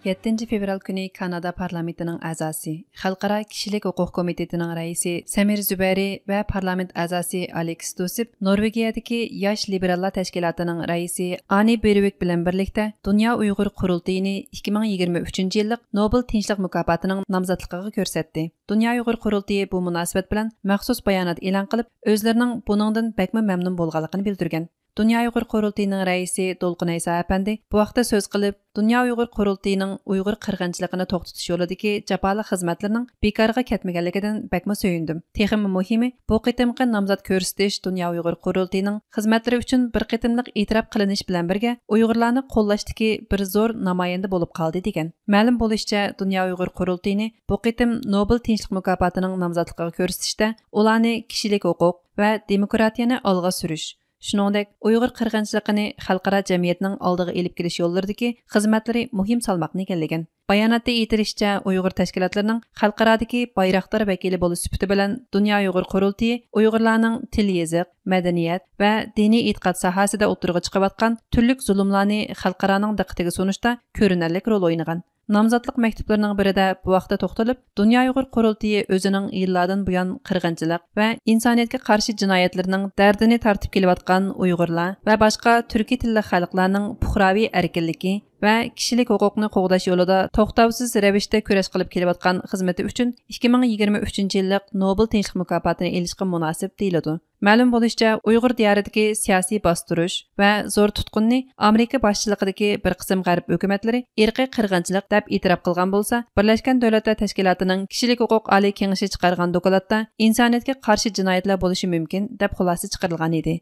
7 fevral kuni Kanada parlamentining a'zosi, Xalqaro kishilik huquq komitetining raisi Samir Zubari va parlament a'zosi Alex Dosip Norvegiyadagi yosh liberallar tashkilotining raisi Ani Bervik bilan birlikda Dunyo Uyg'ur qurultayini 2023-yillik Nobel tinchlik mukofotining nomzodligiga ko'rsatdi. Dunyo Uyg'ur qurultayi bu munosabat bilan maxsus bayonot e'lon qilib, o'zlarining buningdan bakma mamnun bo'lganligini bildirgan. Dunyo Uyg'ur qurultayining raisi Dolqin Aysa apandi bu vaqtda so'z qilib, Dunyo Uyg'ur qurultayining Uyg'ur qirg'inchiligini to'xtatish yo'lidagi jafoli xizmatlarining bekorga ketmaganligidan bakma so'yindim. Texmi muhimi, bu qitimqi nomzod ko'rsatish Dunyo Uyg'ur qurultayining xizmatlari uchun bir qitimliq e'tirof qilinish bilan birga Uyg'urlarni qo'llashdagi bir zo'r namoyanda bo'lib qoldi degan. Ma'lum bo'lishicha, Dunyo Uyg'ur qurultayini bu qitim Nobel tinchlik mukofotining nomzodligiga ko'rsatishda ularni kishilik huquq va demokratiyani olg'a surish, shuningdek Uyg'ur qirg'inchiligini xalqaro jamiyatning oldiga elib kelish yo'llaridagi xizmatlari muhim salmoqni egallagan. Bayonotda aytilishicha, Uyg'ur tashkilotlarining xalqarodagi bayroqdor vakili bo'lish sifati bilan Dunyo Uyg'ur qurultayi Uyg'urlarning til, yoziq, madaniyat va diniy e'tiqod sohasida o'tirg'i chiqayotgan turli zulmlarni xalqaroning diqqatiga sunishda ko'rinarli rol o'ynagan. Nomzodlik maktublarining birida bu vaqtda to'xtalib, Dunyo Uyg'ur qurultayi o'zining yillardan buyon qirg'inchilik va insoniyatga qarshi jinoyatlarining dardini tortib kelayotgan Uyg'urlar va boshqa turkiy tilli xalqlarning puhraviy erkinligi va kishilik huquqni qo'g'dash yo'lida to'xtovsiz ravishda kurash qilib kelayotgan xizmati uchun 2023-yillik Nobel tinchlik mukofotini olishga munosib deyiladi. Ma'lum bo'lishicha, Uyg'ur diyoridagi siyosiy bostirish va zo'r tutqunni Amerika boshchiligidagi bir qism g'arb hukumatlari irqiy qirg'inchilik deb e'tirof qilgan bo'lsa, Birlashgan Davlatlar Tashkilotining kishilik huquq oliy kengashi chiqargan dokladda insoniyatga qarshi jinoyatlar bo'lishi mumkin deb xulosa chiqarilgan edi.